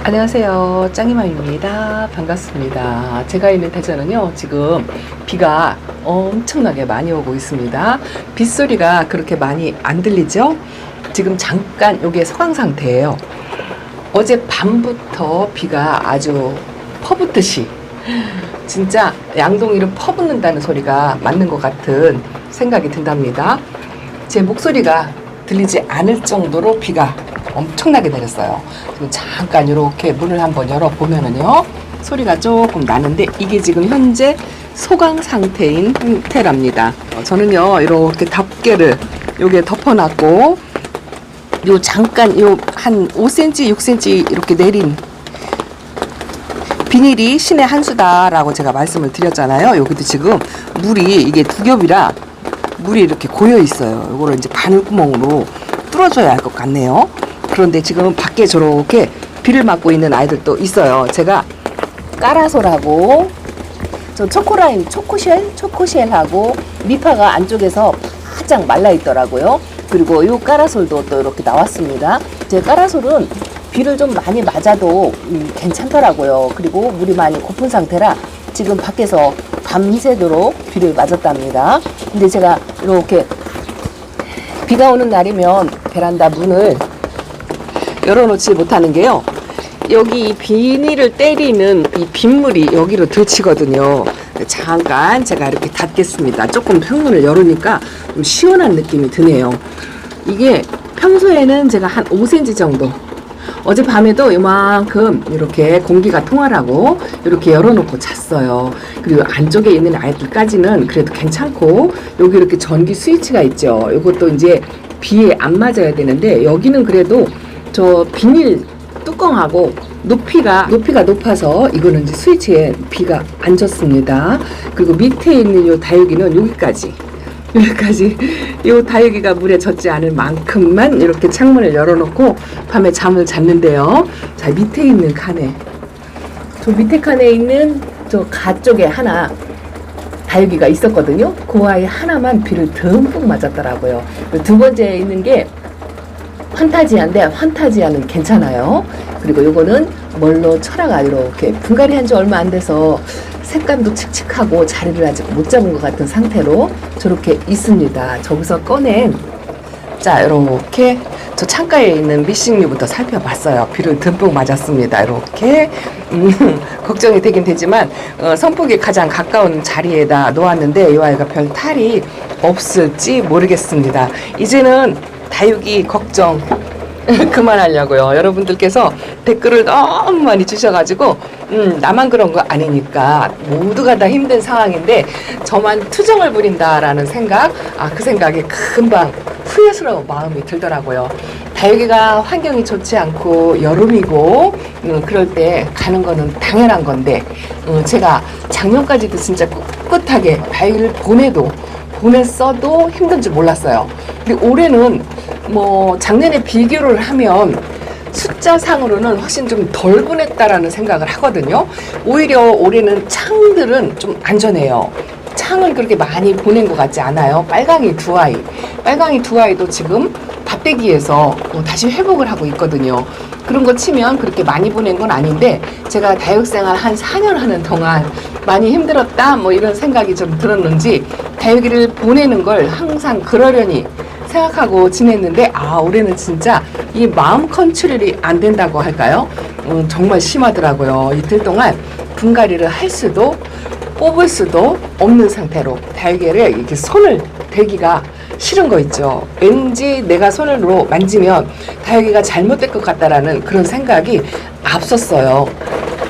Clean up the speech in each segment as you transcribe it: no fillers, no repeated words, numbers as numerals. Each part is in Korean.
안녕하세요. 짱이맘입니다. 반갑습니다. 제가 있는 대전은요, 지금 비가 엄청나게 많이 오고 있습니다. 빗소리가 그렇게 많이 안 들리죠? 지금 잠깐 여기에 소강 상태예요. 어제 밤부터 비가 아주 퍼붓듯이 진짜 양동이를 퍼붓는다는 소리가 맞는 것 같은 생각이 든답니다. 제 목소리가 들리지 않을 정도로 비가 엄청나게 내렸어요. 지금 잠깐 이렇게 문을 한번 열어보면은요, 소리가 조금 나는데 이게 지금 현재 소강 상태인 형태랍니다. 저는요, 이렇게 덮개를 요게 덮어놨고, 요 잠깐 요 한 5cm, 6cm 이렇게 내린 비닐이 신의 한 수다라고 제가 말씀을 드렸잖아요. 여기도 지금 물이 이게 두 겹이라 물이 이렇게 고여 있어요. 요거를 이제 바늘구멍으로 뚫어줘야 할 것 같네요. 그런데 지금 밖에 저렇게 비를 맞고 있는 아이들도 있어요. 제가 까라솔하고 저 초코라임, 초코쉘하고 미파가 안쪽에서 바짝 말라 있더라고요. 그리고 이 까라솔도 또 이렇게 나왔습니다. 제 까라솔은 비를 좀 많이 맞아도 괜찮더라고요. 그리고 물이 많이 고픈 상태라 지금 밖에서 밤새도록 비를 맞았답니다. 근데 제가 이렇게 비가 오는 날이면 베란다 문을 열어놓지 못하는 게요, 여기 이 비닐을 때리는 이 빗물이 여기로 들치거든요. 잠깐 제가 이렇게 닫겠습니다. 조금 창문을 열으니까 좀 시원한 느낌이 드네요. 이게 평소에는 제가 한 5cm 정도, 어젯밤에도 이만큼 이렇게 공기가 통하라고 이렇게 열어놓고 잤어요. 그리고 안쪽에 있는 아이들까지는 그래도 괜찮고, 여기 이렇게 전기 스위치가 있죠. 이것도 이제 비에 안 맞아야 되는데, 여기는 그래도 저 비닐 뚜껑하고 높이가 높아서 이거는 이제 스위치에 비가 안 젖습니다. 그리고 밑에 있는 요 다육이는 여기까지 요 다육이가 물에 젖지 않을 만큼만 이렇게 창문을 열어놓고 밤에 잠을 잤는데요. 자, 밑에 있는 칸에, 저 밑에 칸에 있는 저 가쪽에 하나 다육이가 있었거든요. 그 아이 하나만 비를 듬뿍 맞았더라고요. 두 번째에 있는 게 환타지아인데, 환타지아는 괜찮아요. 그리고 요거는 멀로 철화가 이렇게 분갈이 한 지 얼마 안 돼서 색감도 칙칙하고 자리를 아직 못 잡은 것 같은 상태로 저렇게 있습니다. 저기서 꺼낸, 자, 이렇게 저 창가에 있는 미싱류부터 살펴봤어요. 비를 듬뿍 맞았습니다. 이렇게 걱정이 되긴 되지만 선풍기 가장 가까운 자리에다 놓았는데 이 아이가 별 탈이 없을지 모르겠습니다. 이제는 다육이 걱정 그만하려고요. 여러분들께서 댓글을 너무 많이 주셔가지고 나만 그런 거 아니니까 모두가 다 힘든 상황인데 저만 투정을 부린다라는 생각, 그 생각이 금방 후회스러운 마음이 들더라고요. 다육이가 환경이 좋지 않고 여름이고 그럴 때 가는 거는 당연한 건데, 제가 작년까지도 진짜 꿋꿋하게 다육이를 보냈어도 힘든 줄 몰랐어요. 근데 올해는 뭐 작년에 비교를 하면 숫자상으로는 훨씬 좀 덜 보냈다라는 생각을 하거든요. 오히려 올해는 창들은 좀 안전해요. 창을 그렇게 많이 보낸 것 같지 않아요. 빨강이 두 아이도 지금 밭대기에서 다시 회복을 하고 있거든요. 그런 거 치면 그렇게 많이 보낸 건 아닌데, 제가 다육생활 한 4년 하는 동안 많이 힘들었다 뭐 이런 생각이 좀 들었는지 다육이를 보내는 걸 항상 그러려니 생각하고 지냈는데, 올해는 진짜 이 마음 컨트롤이 안 된다고 할까요? 정말 심하더라고요. 이틀 동안 분갈이를 할 수도 뽑을 수도 없는 상태로 다육이를 이렇게 손을 대기가 싫은 거 있죠. 왠지 내가 손으로 만지면 다육이가 잘못될 것 같다라는 그런 생각이 앞섰어요.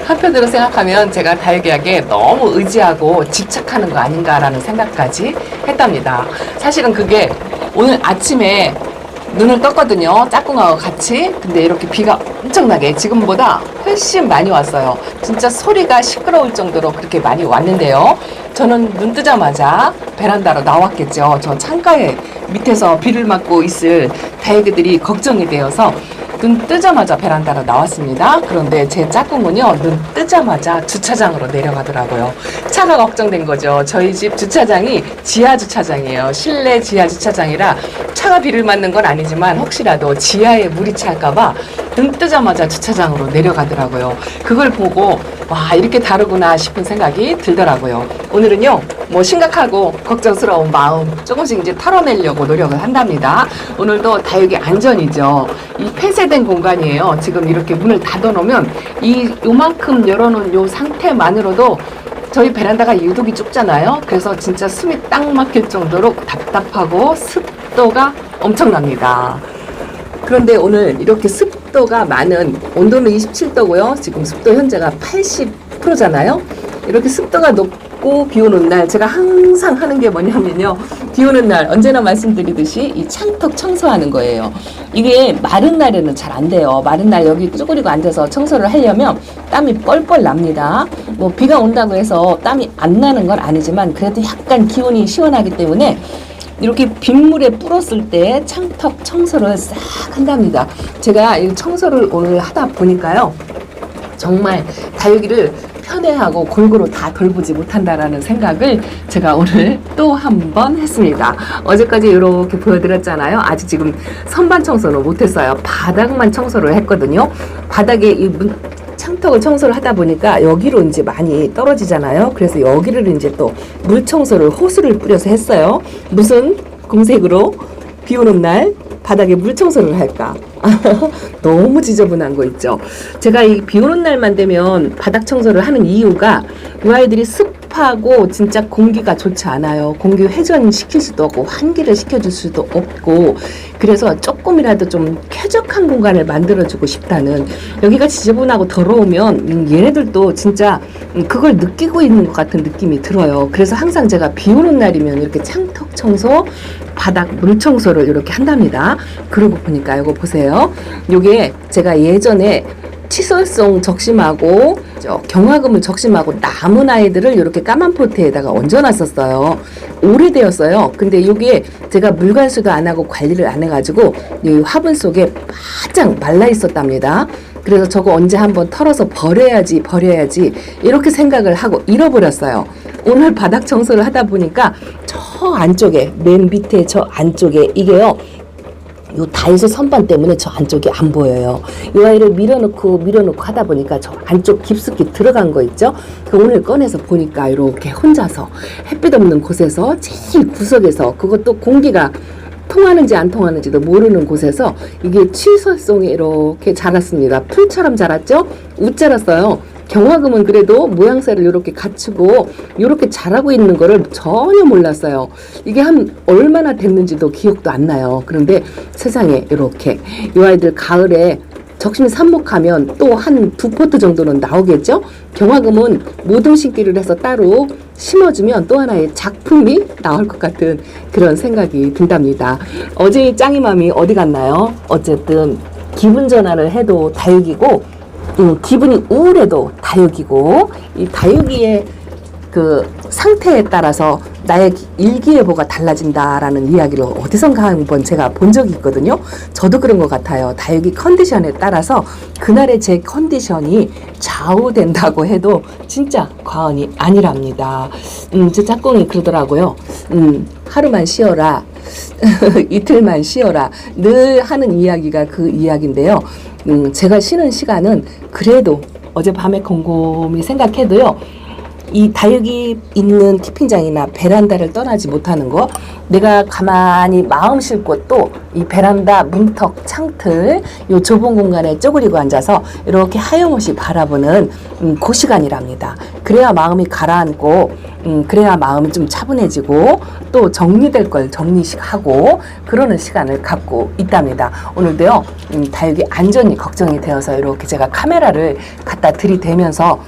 한편으로 생각하면 제가 다육이에게 너무 의지하고 집착하는 거 아닌가라는 생각까지 했답니다. 사실은 그게 오늘 아침에 눈을 떴거든요. 짝꿍하고 같이. 근데 이렇게 비가 엄청나게 지금보다 훨씬 많이 왔어요. 진짜 소리가 시끄러울 정도로 그렇게 많이 왔는데요. 저는 눈 뜨자마자 베란다로 나왔겠죠. 저 창가에 밑에서 비를 맞고 있을 다육이들이 걱정이 되어서 눈 뜨자마자 베란다로 나왔습니다. 그런데 제 짝꿍은요, 눈 뜨자마자 주차장으로 내려가더라고요. 차가 걱정된 거죠. 저희 집 주차장이 지하 주차장이에요. 실내 지하 주차장이라 차가 비를 맞는 건 아니지만 혹시라도 지하에 물이 찰까봐 눈 뜨자마자 주차장으로 내려가더라고요. 그걸 보고 와, 이렇게 다르구나 싶은 생각이 들더라고요. 오늘은요, 뭐 심각하고 걱정스러운 마음 조금씩 이제 털어내려고 노력을 한답니다. 오늘도 다육이 안전이죠. 이 폐쇄된 공간이에요. 지금 이렇게 문을 닫아놓으면 요만큼 열어놓은 요 상태만으로도 저희 베란다가 유독이 좁잖아요. 그래서 진짜 숨이 딱 막힐 정도로 답답하고 습도가 엄청납니다. 그런데 오늘 이렇게 습도가 많은, 온도는 27도고요. 지금 습도 현재가 80%잖아요. 이렇게 습도가 높고 비 오는 날, 제가 항상 하는 게 뭐냐면요, 비 오는 날 언제나 말씀드리듯이 이 창턱 청소하는 거예요. 이게 마른 날에는 잘 안 돼요. 마른 날 여기 쭈그리고 앉아서 청소를 하려면 땀이 뻘뻘 납니다. 뭐 비가 온다고 해서 땀이 안 나는 건 아니지만 그래도 약간 기온이 시원하기 때문에 이렇게 빗물에 불었을 때 창턱 청소를 싹 한답니다. 제가 이 청소를 오늘 하다 보니까요, 정말 다육이를 편애하고 골고루 다 돌보지 못한다라는 생각을 제가 오늘 또 한 번 했습니다. 어제까지 이렇게 보여드렸잖아요. 아직 지금 선반 청소는 못했어요. 바닥만 청소를 했거든요. 바닥에 이 창턱을 청소를 하다 보니까 여기로 이제 많이 떨어지잖아요. 그래서 여기를 이제 또 물 청소를 호스를 뿌려서 했어요. 무슨 공색으로 비 오는 날 바닥에 물 청소를 할까? 너무 지저분한 거 있죠. 제가 이 비 오는 날만 되면 바닥 청소를 하는 이유가 이 아이들이 습하고 진짜 공기가 좋지 않아요. 공기 회전 시킬 수도 없고 환기를 시켜줄 수도 없고, 그래서 조금이라도 좀 쾌적한 공간을 만들어주고 싶다는, 여기가 지저분하고 더러우면 얘네들도 진짜 그걸 느끼고 있는 것 같은 느낌이 들어요. 그래서 항상 제가 비 오는 날이면 이렇게 창턱 청소, 바닥 물 청소를 이렇게 한답니다. 그러고 보니까 이거 보세요. 요게 제가 예전에 칫솔송 적심하고 경화금을 적심하고 남은 아이들을 이렇게 까만 포트에다가 얹어놨었어요. 오래되었어요. 근데 이게 제가 물관수도 안 하고 관리를 안 해가지고 이 화분 속에 바짝 말라 있었답니다. 그래서 저거 언제 한번 털어서 버려야지 이렇게 생각을 하고 잃어버렸어요. 오늘 바닥 청소를 하다 보니까 저 안쪽에, 맨 밑에 저 안쪽에, 이게요, 요 다이소 선반 때문에 저 안쪽이 안 보여요. 이 아이를 밀어놓고 하다 보니까 저 안쪽 깊숙이 들어간 거 있죠? 오늘 꺼내서 보니까 이렇게 혼자서 햇빛 없는 곳에서 제일 구석에서, 그것도 공기가 통하는지 안 통하는지도 모르는 곳에서 이게 취설송이 이렇게 자랐습니다. 풀처럼 자랐죠? 웃 자랐어요. 경화금은 그래도 모양새를 이렇게 갖추고 이렇게 자라고 있는 거를 전혀 몰랐어요. 이게 한 얼마나 됐는지도 기억도 안 나요. 그런데 세상에 이렇게 이 아이들 가을에 적심 삽목하면 또 한 2포트 정도는 나오겠죠? 경화금은 모종 심기를 해서 따로 심어주면 또 하나의 작품이 나올 것 같은 그런 생각이 든답니다. 어제의 짱이맘이 어디 갔나요? 어쨌든 기분 전환을 해도 다육이고, 기분이 우울해도 다육이고, 이 다육이의 그 상태에 따라서 나의 일기예보가 달라진다라는 이야기를 어디선가 한번 제가 본 적이 있거든요. 저도 그런 것 같아요. 다육이 컨디션에 따라서 그날의 제 컨디션이 좌우된다고 해도 진짜 과언이 아니랍니다. 제 짝꿍이 그러더라고요. 하루만 쉬어라. 이틀만 쉬어라. 늘 하는 이야기가 그 이야기인데요. 제가 쉬는 시간은 그래도 어젯밤에 곰곰이 생각해도요, 이 다육이 있는 키핑장이나 베란다를 떠나지 못하는 거, 내가 가만히 마음 쉴 곳도 이 베란다 문턱 창틀 요 좁은 공간에 쪼그리고 앉아서 이렇게 하염없이 바라보는 그 시간이랍니다. 그래야 마음이 가라앉고, 그래야 마음이 좀 차분해지고 또 정리될 걸 정리하고 그러는 시간을 갖고 있답니다. 오늘도요, 다육이 안전이 걱정이 되어서 이렇게 제가 카메라를 갖다 들이대면서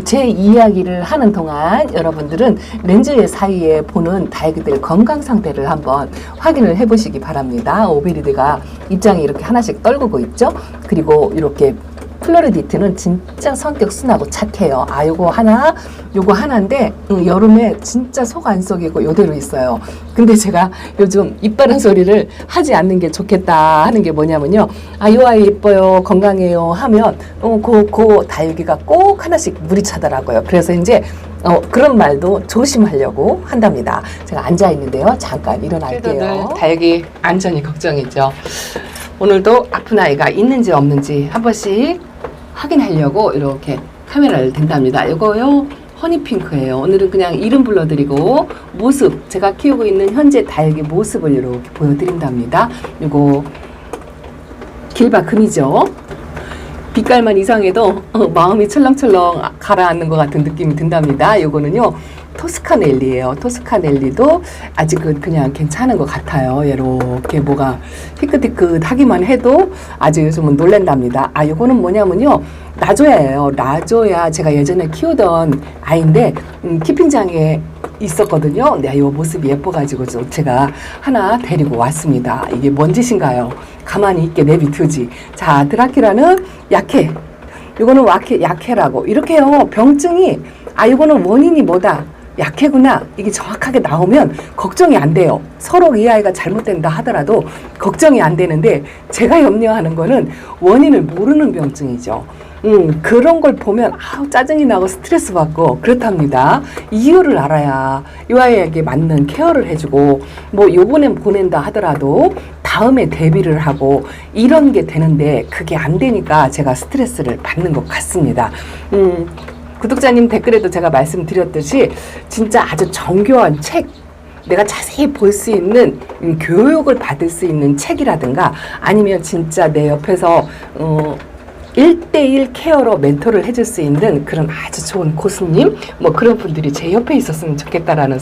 제 이야기를 하는 동안 여러분들은 렌즈 사이에 보는 다육이들 건강 상태를 한번 확인을 해보시기 바랍니다. 오비리드가 입장이 이렇게 하나씩 떨구고 있죠. 그리고 이렇게 플로리디트는 진짜 성격 순하고 착해요. 아, 요거 하나인데 여름에 진짜 속 안 썩이고 요대로 있어요. 근데 제가 요즘 이빨은 소리를 하지 않는 게 좋겠다 하는 게 뭐냐면요, 아, 요 아이 예뻐요, 건강해요 하면 그 다육이가 꼭 하나씩 물이 차더라고요. 그래서 이제 그런 말도 조심하려고 한답니다. 제가 앉아 있는데요. 잠깐 일어날게요. 다육이 안전이 걱정이죠. 오늘도 아픈 아이가 있는지 없는지 한 번씩 확인하려고 이렇게 카메라를 댄답니다. 이거요 허니핑크예요. 오늘은 그냥 이름 불러드리고 모습, 제가 키우고 있는 현재 다육이 모습을 이렇게 보여드린답니다. 이거 길바금이죠. 빛깔만 이상해도 마음이 철렁철렁 가라앉는 것 같은 느낌이 든답니다. 요거는요 토스카넬리예요. 토스카넬리도 아직은 그냥 괜찮은 것 같아요. 이렇게 뭐가 희끗희끗하기만 해도 아주 요즘은 놀란답니다. 요거는 뭐냐면요 라조야예요. 라조야 제가 예전에 키우던 아이인데 키핑장에 있었거든요. 네, 이 모습이 예뻐가지고 제가 하나 데리고 왔습니다. 이게 뭔 짓인가요? 가만히 있게 내비두지. 자, 드라큘라는 약해. 이거는 약해라고. 이렇게요. 병증이 이거는 원인이 뭐다. 약해구나. 이게 정확하게 나오면 걱정이 안 돼요. 서로 이 아이가 잘못된다 하더라도 걱정이 안 되는데 제가 염려하는 거는 원인을 모르는 병증이죠. 그런 걸 보면 짜증이 나고 스트레스 받고 그렇답니다. 이유를 알아야 이 아이에게 맞는 케어를 해주고 뭐 요번엔 보낸다 하더라도 다음에 대비를 하고 이런 게 되는데 그게 안 되니까 제가 스트레스를 받는 것 같습니다. 구독자님 댓글에도 제가 말씀드렸듯이 진짜 아주 정교한 책, 내가 자세히 볼 수 있는 교육을 받을 수 있는 책이라든가 아니면 진짜 내 옆에서 1대1 케어로 멘토를 해줄 수 있는 그런 아주 좋은 고수님 뭐 그런 분들이 제 옆에 있었으면 좋겠다라는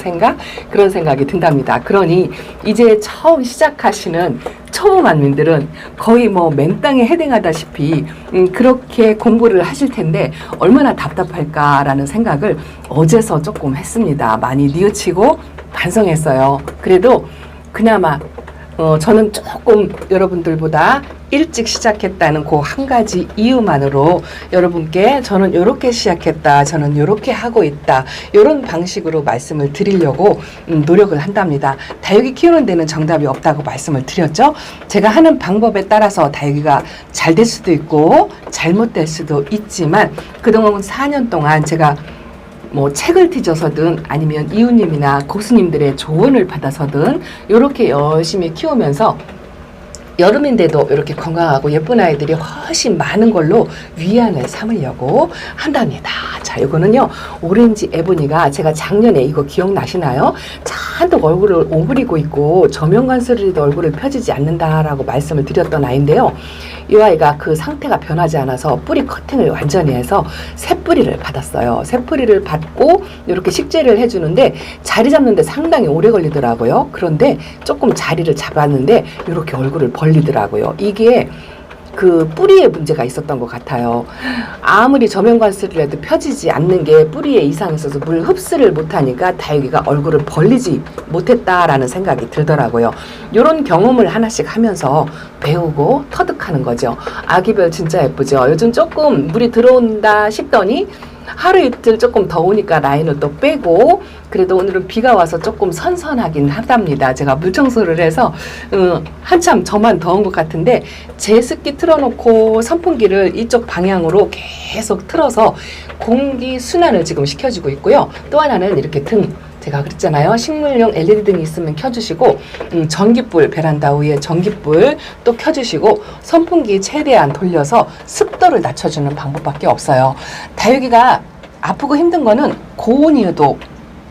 그런 생각이 든답니다. 그러니 이제 처음 시작하시는 초보만민들은 거의 뭐 맨땅에 헤딩하다시피 그렇게 공부를 하실 텐데 얼마나 답답할까라는 생각을 어제서 조금 했습니다. 많이 뉘우치고 반성했어요. 그래도 그나마 저는 조금 여러분들보다 일찍 시작했다는 그 한 가지 이유만으로 여러분께 저는 이렇게 시작했다, 저는 이렇게 하고 있다, 이런 방식으로 말씀을 드리려고 노력을 한답니다. 다육이 키우는 데는 정답이 없다고 말씀을 드렸죠. 제가 하는 방법에 따라서 다육이가 잘 될 수도 있고 잘못될 수도 있지만 그동안 4년 동안 제가 뭐 책을 뒤져서든 아니면 이웃님이나 고수님들의 조언을 받아서든 이렇게 열심히 키우면서 여름인데도 이렇게 건강하고 예쁜 아이들이 훨씬 많은 걸로 위안을 삼으려고 한답니다. 자, 이거는요 오렌지 에보니가 제가 작년에 이거 기억나시나요? 잔뜩 얼굴을 오그리고 있고 저명관스러리도 얼굴을 펴지지 않는다라고 말씀을 드렸던 아이인데요. 이 아이가 그 상태가 변하지 않아서 뿌리 커팅을 완전히 해서 새뿌리를 받았어요. 새뿌리를 받고 이렇게 식재를 해주는데 자리 잡는데 상당히 오래 걸리더라고요. 그런데 조금 자리를 잡았는데 이렇게 얼굴을 벌리더라고요. 이게 그 뿌리에 문제가 있었던 것 같아요. 아무리 저면관스를 해도 펴지지 않는 게 뿌리에 이상이 있어서 물 흡수를 못하니까 다육이가 얼굴을 벌리지 못했다라는 생각이 들더라고요. 이런 경험을 하나씩 하면서 배우고 터득하는 거죠. 아기별 진짜 예쁘죠. 요즘 조금 물이 들어온다 싶더니 하루 이틀 조금 더우니까 라인을 또 빼고 그래도 오늘은 비가 와서 조금 선선하긴 하답니다. 제가 물청소를 해서 한참 저만 더운 것 같은데 제습기 틀어놓고 선풍기를 이쪽 방향으로 계속 틀어서 공기 순환을 지금 시켜주고 있고요. 또 하나는 이렇게 제가 그랬잖아요. 식물용 LED 등이 있으면 켜주시고 전기불 베란다 위에 전기불 또 켜주시고 선풍기 최대한 돌려서 습도를 낮춰주는 방법밖에 없어요. 다육이가 아프고 힘든 거는 고온이어도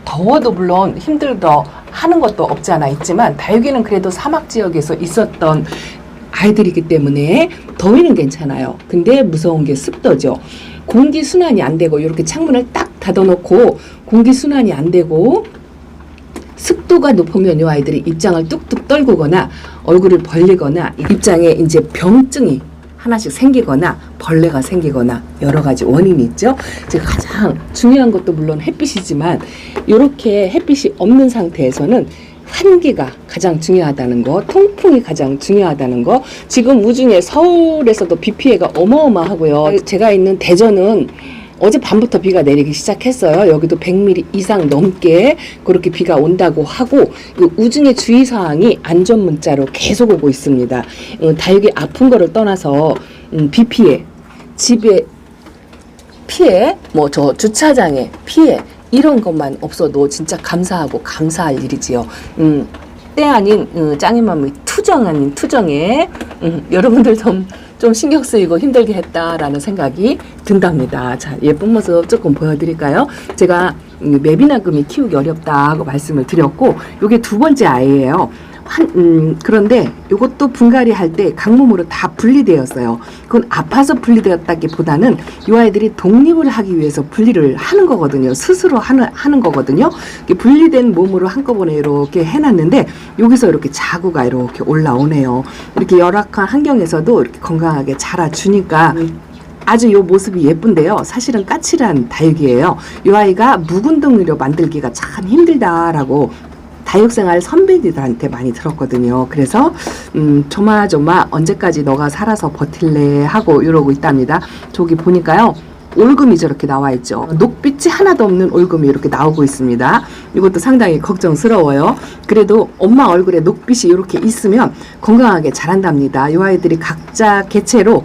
더워도 물론 힘들더 하는 것도 없지 않아 있지만 다육이는 그래도 사막 지역에서 있었던 아이들이기 때문에 더위는 괜찮아요. 근데 무서운 게 습도죠. 공기 순환이 안 되고 이렇게 창문을 딱 닫아놓고 공기 순환이 안 되고 습도가 높으면 이 아이들이 입장을 뚝뚝 떨구거나 얼굴을 벌리거나 입장에 이제 병증이 하나씩 생기거나 벌레가 생기거나 여러 가지 원인이 있죠. 제가 가장 중요한 것도 물론 햇빛이지만 이렇게 햇빛이 없는 상태에서는 환기가 가장 중요하다는 거, 통풍이 가장 중요하다는 거. 지금 우중에 서울에서도 비 피해가 어마어마하고요. 제가 있는 대전은 어제 밤부터 비가 내리기 시작했어요. 여기도 100mm 이상 넘게 그렇게 비가 온다고 하고 그 우중의 주의사항이 안전문자로 계속 오고 있습니다. 다육이 아픈 거를 떠나서 비 피해, 집에 피해, 뭐 저 주차장에 피해 이런 것만 없어도 진짜 감사하고 감사할 일이지요. 때 아닌 짱의 마음이 투정 아닌 투정에 여러분들 좀 신경 쓰이고 힘들게 했다라는 생각이 든답니다. 자, 예쁜 모습 조금 보여드릴까요? 제가 매비나금이 키우기 어렵다 하고 말씀을 드렸고, 요게 두 번째 아이예요. 그런데 이것도 분갈이 할 때 강몸으로 다 분리되었어요. 그건 아파서 분리되었다기보다는 이 아이들이 독립을 하기 위해서 분리를 하는 거거든요. 스스로 하는 거거든요. 분리된 몸으로 한꺼번에 이렇게 해놨는데 여기서 이렇게 자구가 이렇게 올라오네요. 이렇게 열악한 환경에서도 이렇게 건강하게 자라주니까 아주 요 모습이 예쁜데요. 사실은 까칠한 다육이에요. 이 아이가 묵은 덩이로 만들기가 참 힘들다라고 다육생활 선배들한테 많이 들었거든요. 그래서 조마조마 언제까지 너가 살아서 버틸래 하고 이러고 있답니다. 저기 보니까요, 올금이 저렇게 나와 있죠. 녹빛이 하나도 없는 올금이 이렇게 나오고 있습니다. 이것도 상당히 걱정스러워요. 그래도 엄마 얼굴에 녹빛이 이렇게 있으면 건강하게 자란답니다. 이 아이들이 각자 개체로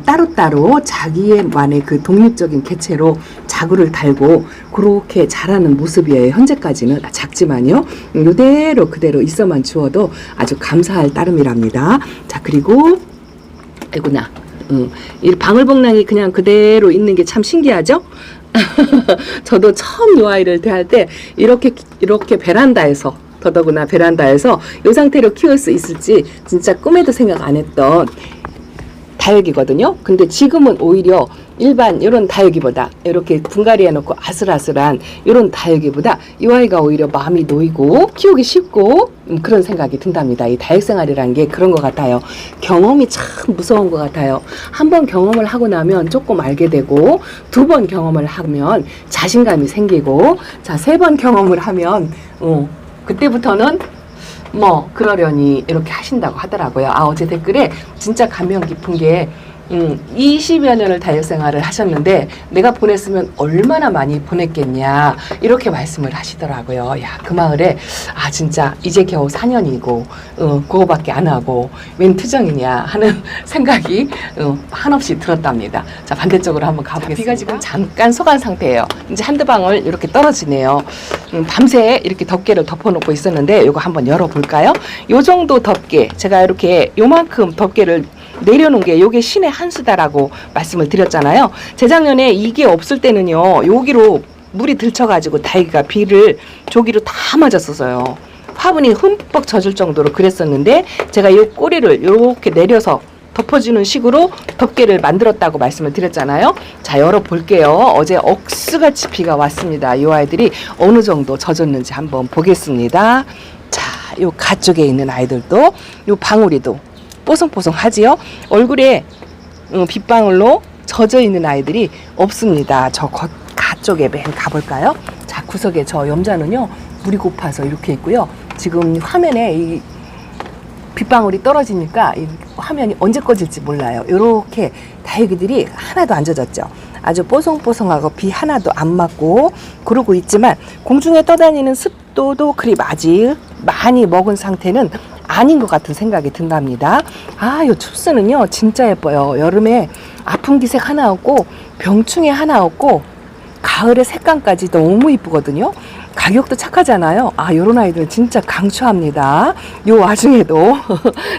따로따로 자기만의 그 독립적인 개체로 자구를 달고 그렇게 자라는 모습이에요. 현재까지는 작지만요. 그대로 있어만 주어도 아주 감사할 따름이랍니다. 자, 그리고 아이고나 이 방울복랑이 그냥 그대로 있는 게 참 신기하죠? 저도 처음 이 아이를 대할 때 이렇게 베란다에서, 더더구나 베란다에서 이 상태로 키울 수 있을지 진짜 꿈에도 생각 안 했던 다육이거든요. 근데 지금은 오히려 일반 이런 다육이보다 이렇게 분갈이 해놓고 아슬아슬한 이런 다육이보다 이 아이가 오히려 마음이 놓이고 키우기 쉽고 그런 생각이 든답니다. 이 다육생활이라는 게 그런 것 같아요. 경험이 참 무서운 것 같아요. 한 번 경험을 하고 나면 조금 알게 되고, 두 번 경험을 하면 자신감이 생기고, 자, 세 번 경험을 하면 그때부터는 뭐 그러려니 이렇게 하신다고 하더라고요. 어제 댓글에 진짜 감명 깊은 게 20여 년을 다육생활을 하셨는데 내가 보냈으면 얼마나 많이 보냈겠냐 이렇게 말씀을 하시더라고요. 야, 그 마을에 진짜 이제 겨우 4년이고 그거밖에 안 하고 웬 투정이냐 하는 생각이 한없이 들었답니다. 자, 반대쪽으로 한번 가보겠습니다. 비가 지금 잠깐 소간 상태예요. 이제 한두 방울 이렇게 떨어지네요. 밤새 이렇게 덮개를 덮어놓고 있었는데 이거 한번 열어볼까요? 요 정도 덮개, 제가 이렇게 요만큼 덮개를 내려놓은 게 요게 신의 한 수다라고 말씀을 드렸잖아요. 재작년에 이게 없을 때는요, 여기로 물이 들쳐가지고 다육이가 비를 조기로 다 맞았었어요. 화분이 흠뻑 젖을 정도로 그랬었는데 제가 요 꼬리를 이렇게 내려서 덮어주는 식으로 덮개를 만들었다고 말씀을 드렸잖아요. 자, 열어볼게요. 어제 억수같이 비가 왔습니다. 이 아이들이 어느 정도 젖었는지 한번 보겠습니다. 자, 요 가쪽에 있는 아이들도 요 방울이도 뽀송뽀송하지요? 얼굴에 빗방울로 젖어 있는 아이들이 없습니다. 저 가쪽에 맨 가볼까요? 자, 구석에 저 염자는요, 물이 고파서 이렇게 있고요. 지금 화면에 이 빗방울이 떨어지니까 이 화면이 언제 꺼질지 몰라요. 이렇게 다육이들이 하나도 안 젖었죠. 아주 뽀송뽀송하고 비 하나도 안 맞고 그러고 있지만 공중에 떠다니는 습도도 그리 많이 먹은 상태는 아닌 것 같은 생각이 든답니다. 요 춥스는요 진짜 예뻐요. 여름에 아픈 기색 하나 없고 병충해 하나 없고 가을에 색감까지 너무 이쁘거든요. 가격도 착하잖아요. 요런 아이들은 진짜 강추합니다. 요 와중에도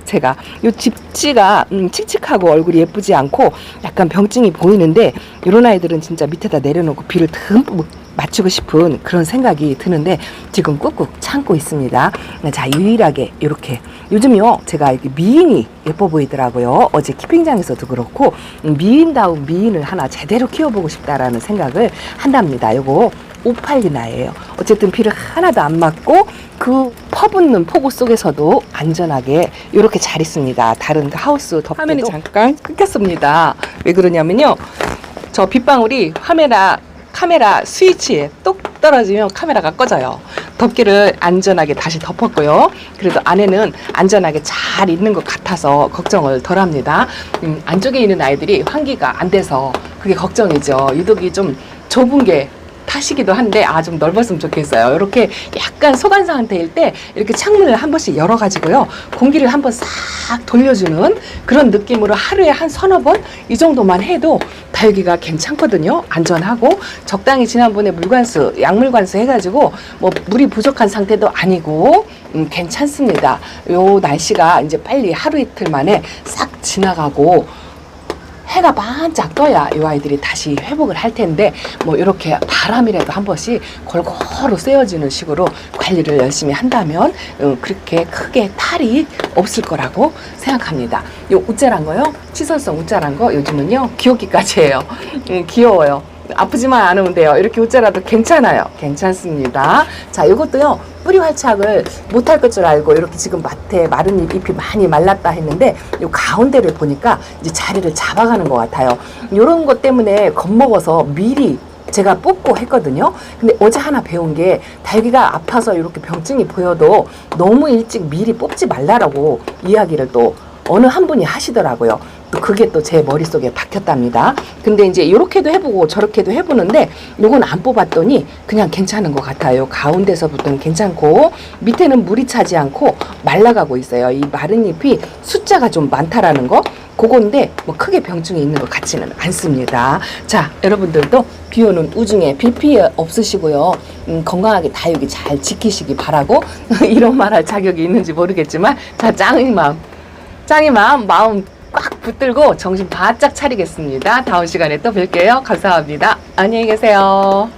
제가 요 집지가 칙칙하고 얼굴이 예쁘지 않고 약간 병증이 보이는데 요런 아이들은 진짜 밑에다 내려놓고 비를 듬뿍 맞추고 싶은 그런 생각이 드는데 지금 꾹꾹 참고 있습니다. 자, 유일하게 이렇게 요즘요 제가 이렇게 미인이 예뻐 보이더라고요. 어제 키핑장에서도 그렇고 미인다운 미인을 하나 제대로 키워보고 싶다라는 생각을 한답니다. 요거 오팔리나예요. 어쨌든 비를 하나도 안 맞고 그 퍼붓는 폭우 속에서도 안전하게 이렇게 잘 있습니다. 다른 그 하우스 덮개도 화면이 잠깐 끊겼습니다. 왜 그러냐면요, 저 빗방울이 카메라 스위치에 똑 떨어지면 카메라가 꺼져요. 덮개를 안전하게 다시 덮었고요. 그래도 안에는 안전하게 잘 있는 것 같아서 걱정을 덜 합니다. 안쪽에 있는 아이들이 환기가 안 돼서 그게 걱정이죠. 유독이 좀 좁은 게 타시기도 한데 좀 넓었으면 좋겠어요. 이렇게 약간 소간 상태일 때 이렇게 창문을 한 번씩 열어가지고요, 공기를 한번 싹 돌려주는 그런 느낌으로 하루에 한 서너 번 이 정도만 해도 다육이가 괜찮거든요. 안전하고 적당히 지난번에 물관수, 약물관수 해가지고 뭐 물이 부족한 상태도 아니고 괜찮습니다. 요 날씨가 이제 빨리 하루 이틀 만에 싹 지나가고 해가 반짝 떠야 이 아이들이 다시 회복을 할 텐데, 뭐 이렇게 바람이라도 한 번씩 골고루 쐬어지는 식으로 관리를 열심히 한다면 그렇게 크게 탈이 없을 거라고 생각합니다. 요 우짜란 거요, 치설성 우짜란 거 요즘은요 귀엽기까지 해요. 귀여워요. 아프지만 않으면 돼요. 이렇게 우짜라도 괜찮아요. 괜찮습니다. 자, 이것도요, 뿌리 활착을 못할 것 줄 알고 이렇게 지금 밭에 마른 잎이 많이 말랐다 했는데, 요 가운데를 보니까 이제 자리를 잡아가는 것 같아요. 요런 것 때문에 겁먹어서 미리 제가 뽑고 했거든요. 근데 어제 하나 배운 게, 다육이가 아파서 이렇게 병증이 보여도 너무 일찍 미리 뽑지 말라라고 이야기를 또 어느 한 분이 하시더라고요. 또 그게 또 제 머릿속에 박혔답니다. 근데 이제 이렇게도 해보고 저렇게도 해보는데, 요건 안 뽑았더니 그냥 괜찮은 것 같아요. 가운데서부터는 괜찮고 밑에는 물이 차지 않고 말라가고 있어요. 이 마른 잎이 숫자가 좀 많다라는 거, 그건데 뭐 크게 병증이 있는 것 같지는 않습니다. 자, 여러분들도 비 오는 우중에 비 피해 없으시고요, 건강하게 다육이 잘 지키시기 바라고 이런 말할 자격이 있는지 모르겠지만, 자, 짱이 마음 꽉 붙들고 정신 바짝 차리겠습니다. 다음 시간에 또 뵐게요. 감사합니다. 안녕히 계세요.